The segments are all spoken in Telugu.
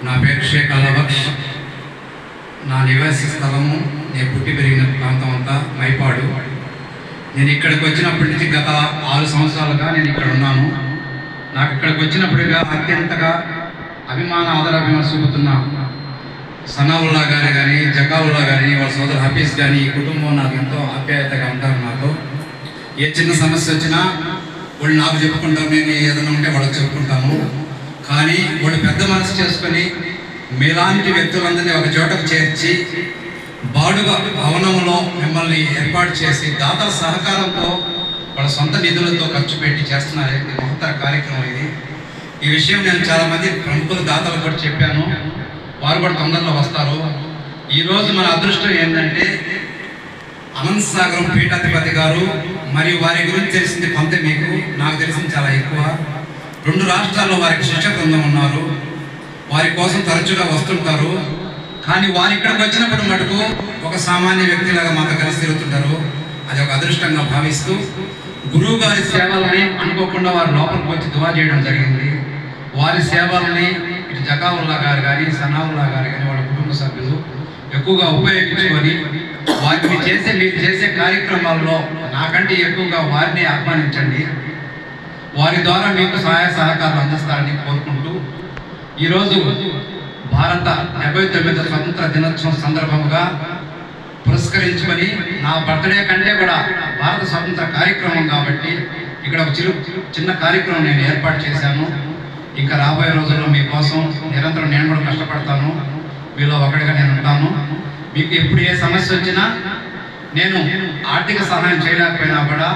నా పేరు షేక్ అలబక్ష్. నా నివాస స్థలము నేను పుట్టి పెరిగిన ప్రాంతం అంతా మైపాడు. నేను ఇక్కడికి వచ్చినప్పటి నుంచి గత 6 సంవత్సరాలుగా నేను ఇక్కడ ఉన్నాను. నాకు ఇక్కడికి వచ్చినప్పటిగా అత్యంతగా అభిమాన ఆదరాభిమానం చూపుతున్న సనావుల్లా గారు కానీ, జకావుల్లా కానీ, వాళ్ళ సోదరు హఫీజ్ కానీ, ఈ కుటుంబం నాకు ఎంతో ఆప్యాయతగా ఉంటారు. నాతో ఏ చిన్న సమస్య వచ్చినా వాళ్ళు నాకు చెప్పుకుంటారు, నేను ఏదైనా ఉంటే వాళ్ళకి చెప్పుకుంటాను. కానీ వాళ్ళు పెద్ద మనసు చేసుకొని మీలాంటి వ్యక్తులందరినీ ఒక చోటకు చేర్చి బాడుగ భవనంలో మిమ్మల్ని ఏర్పాటు చేసి దాతల సహకారంతో వాళ్ళ సొంత నిధులతో ఖర్చు పెట్టి చేస్తున్నారు. మహత్తర కార్యక్రమం ఇది. ఈ విషయం నేను చాలామంది ప్రముఖుల దాతలు కూడా చెప్పాను. వారు కూడా తొందరలో వస్తారు. ఈరోజు మన అదృష్టం ఏంటంటే అనంత సాగరం పీఠాధిపతి గారు మరియు వారి గురించి తెలిసింది కొంత, మీకు నాకు తెలిసింది చాలా ఎక్కువ. 2 రాష్ట్రాల్లో వారికి శిక్ష బృందం ఉన్నారు. వారి కోసం తరచుగా వస్తుంటారు. కానీ వారు ఇక్కడికి వచ్చినప్పుడు మటుకు ఒక సామాన్య వ్యక్తిలాగా మాతో కలిసి తిరుగుతుంటారు. అది ఒక అదృష్టంగా భావిస్తూ గురువు గారి సేవలని అనుకోకుండా వారు లోపలికి వచ్చి దువా చేయడం జరిగింది. వారి సేవలని ఇటు జకావుల్లా గారు కానీ, సనావుల్లా గారు కానీ, వాళ్ళ కుటుంబ సభ్యులు ఎక్కువగా ఉపయోగించుకొని మీరు చేసే కార్యక్రమాల్లో నాకంటే ఎక్కువగా వారిని ఆహ్వానించండి. వారి ద్వారా మీకు సహాయ సహకారాలు అందిస్తారని కోరుకుంటూ ఈరోజు భారత 79వ స్వతంత్ర దినోత్సవం సందర్భంగా పురస్కరించుకొని నా బర్త్డే కంటే కూడా భారత స్వతంత్ర కార్యక్రమం కాబట్టి ఇక్కడ ఒక చిన్న కార్యక్రమం నేను ఏర్పాటు చేశాను. ఇంకా రాబోయే రోజుల్లో మీకోసం నిరంతరం నేను కూడా కష్టపడతాను. మీలో ఒకటిగా నేను ఉంటాను. మీకు ఎప్పుడు ఏ సమస్య వచ్చినా నేను ఆర్థిక సహాయం చేయలేకపోయినా కూడా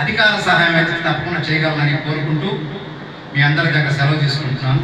అధికార సహాయం అయితే తప్పకుండా చేయగలనని కోరుకుంటూ మీ అందరి దగ్గర సెలవు తీసుకుంటున్నాను.